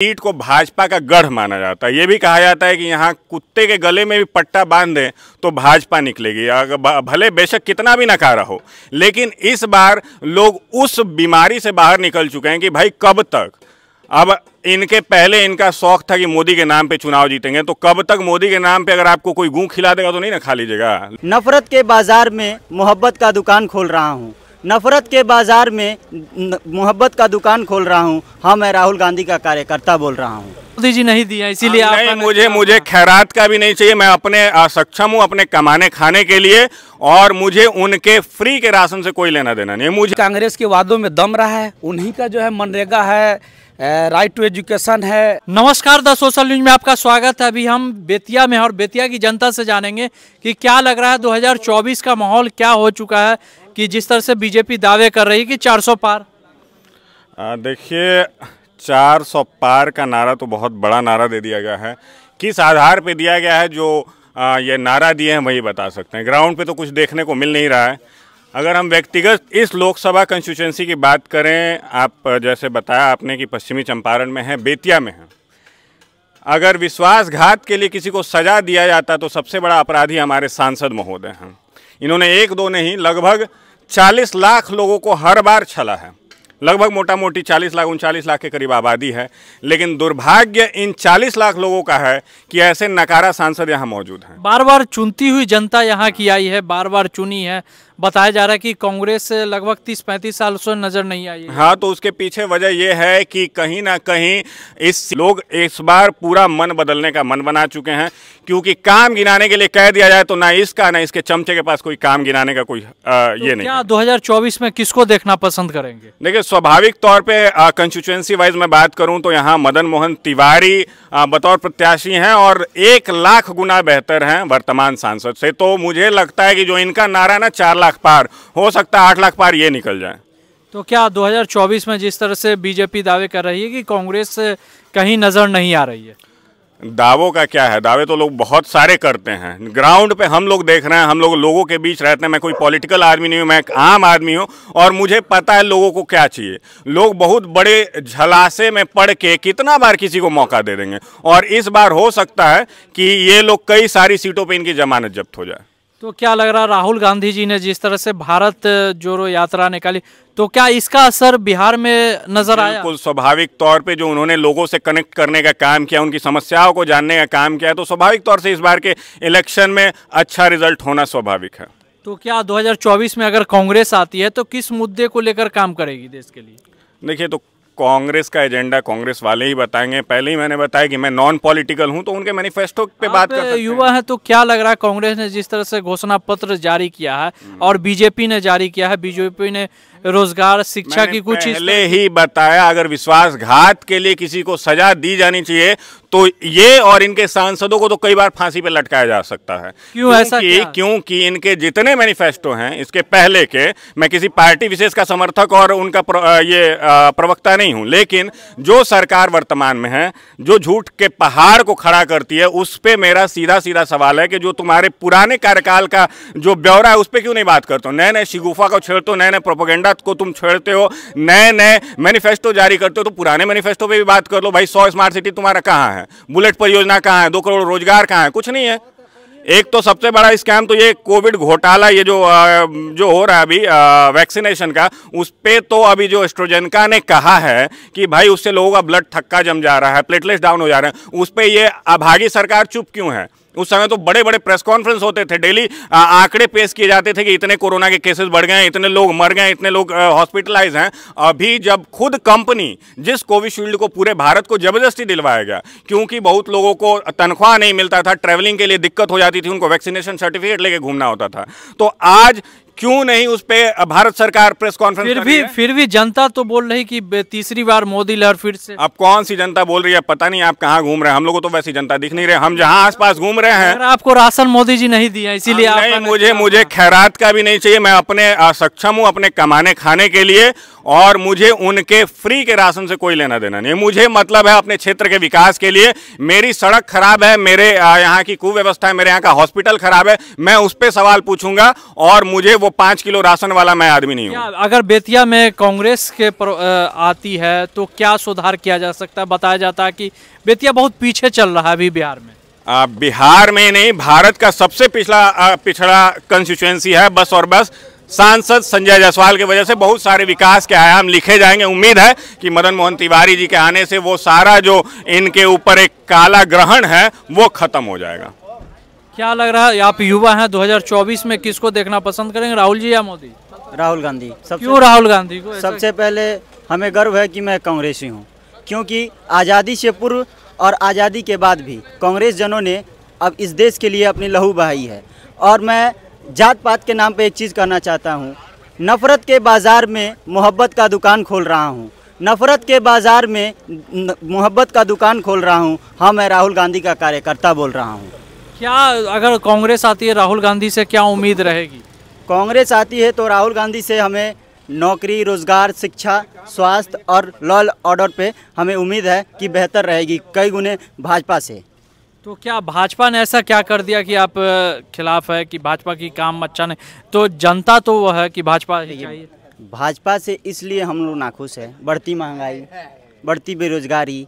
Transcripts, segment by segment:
Seat को भाजपा का गढ़ माना जाता है। ये भी कहा जाता है कि यहाँ कुत्ते के गले में भी पट्टा बांध दें तो भाजपा निकलेगी, अगर भले बेशक कितना भी नकारा हो। लेकिन इस बार लोग उस बीमारी से बाहर निकल चुके हैं कि भाई कब तक, अब इनके पहले इनका शौक था कि मोदी के नाम पे चुनाव जीतेंगे, तो कब तक मोदी के नाम पे अगर आपको कोई गूं खिला देगा तो नहीं ना खा लीजिएगा। नफरत के बाजार में मोहब्बत का दुकान खोल रहा हूँ, नफरत के बाजार में मोहब्बत का दुकान खोल रहा हूँ। हाँ, मैं राहुल गांधी का कार्यकर्ता बोल रहा हूँ। मोदी जी नहीं दिया इसीलिए आप नहीं, मुझे खैरात का भी नहीं चाहिए। मैं अपने सक्षम हूँ अपने कमाने खाने के लिए, और मुझे उनके फ्री के राशन से कोई लेना देना नहीं। मुझे कांग्रेस के वादों में दम रहा है, उन्हीं का जो है मनरेगा है, राइट टू एजुकेशन है। नमस्कार, द सोशल न्यूज में आपका स्वागत है। अभी हम बेतिया में और बेतिया की जनता से जानेंगे कि क्या लग रहा है 2024 का माहौल क्या हो चुका है, कि जिस तरह से बीजेपी दावे कर रही है कि 400 पार। देखिए, 400 पार का नारा तो बहुत बड़ा नारा दे दिया गया है। किस आधार पे दिया गया है, जो ये नारा दिए हैं वही बता सकते हैं। ग्राउंड पे तो कुछ देखने को मिल नहीं रहा है। अगर हम व्यक्तिगत इस लोकसभा कंस्टिट्यूंसी की बात करें, आप जैसे बताया आपने कि पश्चिमी चंपारण में है, बेतिया में है, अगर विश्वासघात के लिए किसी को सजा दिया जाता तो सबसे बड़ा अपराधी हमारे सांसद महोदय हैं। इन्होंने एक दो नहीं, लगभग 40 लाख लोगों को हर बार छला है। लगभग मोटा मोटी 40 लाख 39 लाख के करीब आबादी है। लेकिन दुर्भाग्य इन 40 लाख लोगों का है कि ऐसे नकारा सांसद यहाँ मौजूद हैं। बार बार चुनती हुई जनता यहाँ की आई है, बार बार चुनी है। बताया जा रहा है कि कांग्रेस लगभग 30-35 साल से नजर नहीं आई है। हाँ, तो उसके पीछे वजह यह है कि कहीं ना कहीं लोग इस बार पूरा मन बदलने का मन बना चुके हैं, क्योंकि काम गिनाने के लिए कह दिया जाए तो ना इसका ना इसके चमचे के पास कोई काम गिनाने का कोई ये नहीं। क्या 2024 में किसको देखना पसंद करेंगे? देखिए, स्वाभाविक तौर पे कंस्टिट्यूएंसी वाइज मैं बात करूं तो यहाँ मदन मोहन तिवारी बतौर प्रत्याशी हैं और 1 लाख गुना बेहतर हैं वर्तमान सांसद से। तो मुझे लगता है कि जो इनका नारा ना 4 लाख पार, हो सकता है 8 लाख पार ये निकल जाए। तो क्या 2024 में जिस तरह से बीजेपी दावे कर रही है कि कांग्रेस कहीं नजर नहीं आ रही है? दावों का क्या है, दावे तो लोग बहुत सारे करते हैं। ग्राउंड पे हम लोग देख रहे हैं, हम लोग लोगों के बीच रहते हैं। मैं कोई पॉलिटिकल आदमी नहीं हूँ, मैं एक आम आदमी हूँ, और मुझे पता है लोगों को क्या चाहिए। लोग बहुत बड़े झलासे में पड़ के कितना बार किसी को मौका दे देंगे, और इस बार हो सकता है कि ये लोग कई सारी सीटों पे इनकी जमानत जब्त हो जाए। तो क्या लग रहा है, राहुल गांधी जी ने जिस तरह से भारत जोड़ो यात्रा निकाली, तो क्या इसका असर बिहार में नजर आया? बिल्कुल स्वाभाविक तौर पे जो उन्होंने लोगों से कनेक्ट करने का काम किया, उनकी समस्याओं को जानने का काम किया, तो स्वाभाविक तौर से इस बार के इलेक्शन में अच्छा रिजल्ट होना स्वाभाविक है। तो क्या 2024 में अगर कांग्रेस आती है तो किस मुद्दे को लेकर काम करेगी देश के लिए? देखिए, तो कांग्रेस का एजेंडा कांग्रेस वाले ही बताएंगे। पहले ही मैंने बताया कि मैं नॉन पॉलिटिकल हूं, तो उनके मैनिफेस्टो पे बात कर सकते हैं। युवा है तो क्या लग रहा है, कांग्रेस ने जिस तरह से घोषणा पत्र जारी किया है और बीजेपी ने जारी किया है, बीजेपी ने रोजगार शिक्षा की कुछ पहले ही बताया, अगर विश्वासघात के लिए किसी को सजा दी जानी चाहिए तो ये और इनके सांसदों को तो कई बार फांसी पे लटकाया जा सकता है। क्यों ऐसा? क्योंकि इनके जितने मैनिफेस्टो हैं, इसके पहले के, मैं किसी पार्टी विशेष का समर्थक और उनका प्रवक्ता नहीं हूं, लेकिन जो सरकार वर्तमान में है, जो झूठ के पहाड़ को खड़ा करती है, उस पे मेरा सीधा सीधा सवाल है कि जो तुम्हारे पुराने कार्यकाल का जो ब्यौरा है उस पर क्यों नहीं बात करते हो? नए नए शिगुफा को छेड़ते हो, नए नए प्रोपेगेंडा को तुम छेड़ते हो, नए नए मैनिफेस्टो जारी करते हो, तो पुराने मैनिफेस्टो पे भी बात कर लो। भाई 100 स्मार्ट सिटी तुम्हारा कहां है? बुलेट परियोजना कहां है? 2 करोड़ रोजगार कहां है? कुछ नहीं है। एक तो सबसे बड़ा स्कैम तो ये कोविड घोटाला, ये जो हो रहा है अभी वैक्सीनेशन का, उस पे तो अभी जो एस्ट्राजेनेका ने कहा है कि भाई उससे लोगों का ब्लड थक्का जम जा रहा है, प्लेटलेट्स डाउन हो जा रहे हैं, उस पे ये अभागी सरकार चुप क्यों है? उस समय तो बड़े बड़े प्रेस कॉन्फ्रेंस होते थे, डेली आंकड़े पेश किए जाते थे कि इतने कोरोना के केसेस बढ़ गए, इतने लोग मर गए, इतने लोग हॉस्पिटलाइज हैं। अभी जब खुद कंपनी, जिस कोविशील्ड को पूरे भारत को जबरदस्ती दिलवाया गया, क्योंकि बहुत लोगों को तनख्वाह नहीं मिलता था, ट्रैवलिंग के लिए दिक्कत हो जाती थी, उनको वैक्सीनेशन सर्टिफिकेट लेके घूमना होता था, तो आज क्यों नहीं उस पे भारत सरकार प्रेस कॉन्फ्रेंस? फिर भी जनता तो बोल रही कि तीसरी बार मोदी लहर फिर से। अब कौन सी जनता बोल रही है पता नहीं, आप कहाँ घूम रहे हैं। हम लोगों को तो वैसी जनता दिख नहीं रहे। हम जहाँ आसपास घूम रहे हैं, आपको राशन मोदी जी नहीं दिया इसीलिए नहीं, मुझे खैरात का भी नहीं चाहिए। मैं अपने सक्षम हूँ अपने कमाने खाने के लिए, और मुझे उनके फ्री के राशन से कोई लेना देना नहीं। मुझे मतलब है अपने क्षेत्र के विकास के लिए। मेरी सड़क खराब है, मेरे यहाँ की कुव्यवस्था है, मेरे यहाँ का हॉस्पिटल खराब है, मैं उस पर सवाल पूछूंगा, और मुझे वो 5 किलो राशन वाला मैं आदमी नहीं हूँ। अगर बेतिया में कांग्रेस के आती है तो क्या सुधार किया जा सकता है? बताया जाता है कि बेतिया बहुत पीछे चल रहा है अभी बिहार में। बिहार में नहीं, भारत का सबसे पिछड़ा कंस्टिट्यूएंसी है बस और बस। सांसद संजय जायसवाल की वजह से बहुत सारे विकास के आयाम लिखे जाएंगे। उम्मीद है कि मदन मोहन तिवारी जी के आने से वो सारा जो इनके ऊपर एक काला ग्रहण है वो खत्म हो जाएगा। क्या लग रहा है, आप युवा हैं, 2024 में किसको देखना पसंद करेंगे, राहुल जी या मोदी? राहुल गांधी। क्यों राहुल गांधी को? सबसे पहले हमें गर्व है कि मैं कांग्रेसी हूँ, क्योंकि आज़ादी से पूर्व और आज़ादी के बाद भी कांग्रेस जनों ने अब इस देश के लिए अपनी लहू बहाई है। और मैं जात पात के नाम पे एक चीज़ कहना चाहता हूँ, नफ़रत के बाज़ार में मोहब्बत का दुकान खोल रहा हूँ। नफ़रत के बाज़ार में मोहब्बत का दुकान खोल रहा हूँ। हाँ, मैं राहुल गांधी का कार्यकर्ता बोल रहा हूँ। क्या अगर कांग्रेस आती है, राहुल गांधी से क्या उम्मीद रहेगी? कांग्रेस आती है तो राहुल गांधी से हमें नौकरी, रोजगार, शिक्षा, स्वास्थ्य और लॉ ऑर्डर पे हमें उम्मीद है कि बेहतर रहेगी कई गुने भाजपा से। तो क्या भाजपा ने ऐसा क्या कर दिया कि आप खिलाफ है कि भाजपा की काम अच्छा नहीं? तो जनता तो वो है कि भाजपा ही चाहिए। भाजपा से इसलिए हम लोग नाखुश है, बढ़ती महंगाई, बढ़ती बेरोजगारी,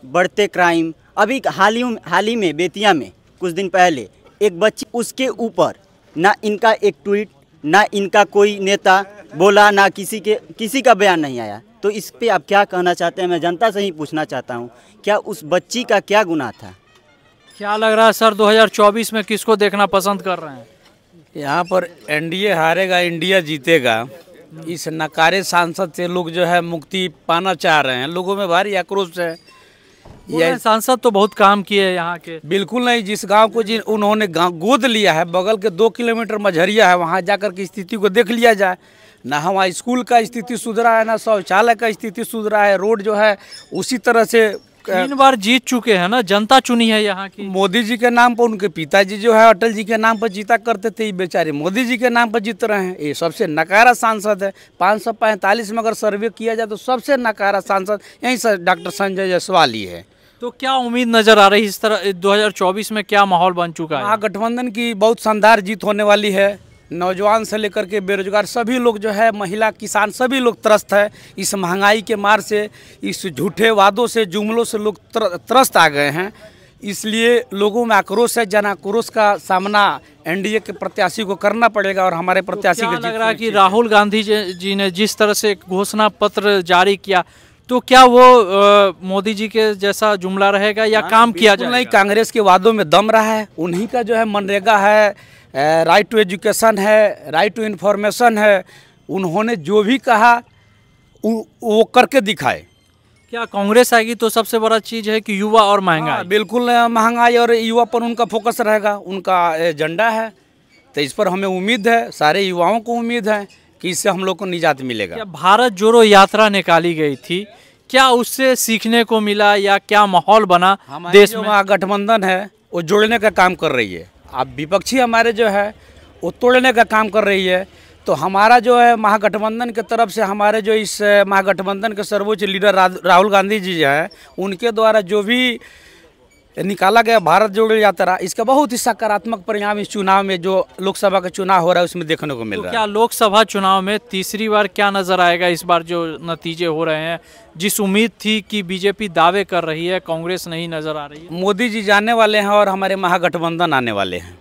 बढ़ते क्राइम। अभी हाल ही में बेतिया में कुछ दिन पहले एक बच्ची, उसके ऊपर ना इनका एक ट्वीट, ना इनका कोई नेता बोला, ना किसी का बयान नहीं आया। तो इस पे आप क्या कहना चाहते हैं? मैं जनता से ही पूछना चाहता हूँ, क्या उस बच्ची का क्या गुनाह था? क्या लग रहा है सर, 2024 में किसको देखना पसंद कर रहे हैं? यहाँ पर एनडीए हारेगा, इंडिया जीतेगा। इस नकारे सांसद से लोग जो है मुक्ति पाना चाह रहे हैं। लोगों में भारी आक्रोश है। यह सांसद तो बहुत काम किए यहाँ के। बिल्कुल नहीं, जिस गांव को उन्होंने गोद लिया है, बगल के 2 किलोमीटर मझरिया है, वहाँ जाकर के स्थिति को देख लिया जाए। ना हमारा स्कूल का स्थिति सुधरा है, ना शौचालय का स्थिति सुधरा है। रोड जो है उसी तरह से 3 बार जीत चुके हैं ना, जनता चुनी है यहाँ की। मोदी जी के नाम पर, उनके पिताजी जो है अटल जी के नाम पर जीता करते थे, ये बेचारे मोदी जी के नाम पर जीत रहे हैं। ये सबसे नकारा सांसद है। 545 में अगर सर्वे किया जाए तो सबसे नकारा सांसद यहीं से डॉक्टर संजय जायसवाल ही है। तो क्या उम्मीद नजर आ रही इस तरह 2024 में क्या माहौल बन चुका है? महागठबंधन की बहुत शानदार जीत होने वाली है। नौजवान से लेकर के बेरोजगार सभी लोग जो है, महिला, किसान, सभी लोग त्रस्त है। इस महंगाई के मार से, इस झूठे वादों से, जुमलों से लोग त्रस्त आ गए हैं। इसलिए लोगों में आक्रोश है। जन आक्रोश का सामना एनडीए के प्रत्याशी को करना पड़ेगा और हमारे प्रत्याशी को लग रहा है कि राहुल गांधी जी ने जिस तरह से घोषणा पत्र जारी किया, तो क्या वो मोदी जी के जैसा जुमला रहेगा या काम किया जाएगा? नहीं, कांग्रेस के वादों में दम रहा है। उन्हीं का जो है मनरेगा है, राइट टू एजुकेशन है, राइट टू इन्फॉर्मेशन है। उन्होंने जो भी कहा वो करके दिखाए। क्या कांग्रेस आएगी तो सबसे बड़ा चीज़ है कि युवा और महंगाई? बिल्कुल, महंगाई और युवा पर उनका फोकस रहेगा, उनका एजेंडा है। तो इस पर हमें उम्मीद है, सारे युवाओं को उम्मीद है कि इससे हम लोग को निजात मिलेगा। क्या भारत जोड़ो यात्रा निकाली गई थी, क्या उससे सीखने को मिला या क्या माहौल बना देश में? महागठबंधन है वो जोड़ने का काम कर रही है। अब विपक्षी हमारे जो है वो तोड़ने का काम कर रही है। तो हमारा जो है महागठबंधन की तरफ से, हमारे जो इस महागठबंधन के सर्वोच्च लीडर राहुल गांधी जी हैं, उनके द्वारा जो भी निकाला गया भारत जोड़ो यात्रा, इसका बहुत ही सकारात्मक परिणाम इस चुनाव में, जो लोकसभा का चुनाव हो रहा है, उसमें देखने को मिल रहा है। क्या लोकसभा चुनाव में तीसरी बार क्या नजर आएगा? इस बार जो नतीजे हो रहे हैं, जिस उम्मीद थी कि बीजेपी दावे कर रही है, कांग्रेस नहीं नजर आ रही है। मोदी जी जाने वाले हैं और हमारे महागठबंधन आने वाले हैं।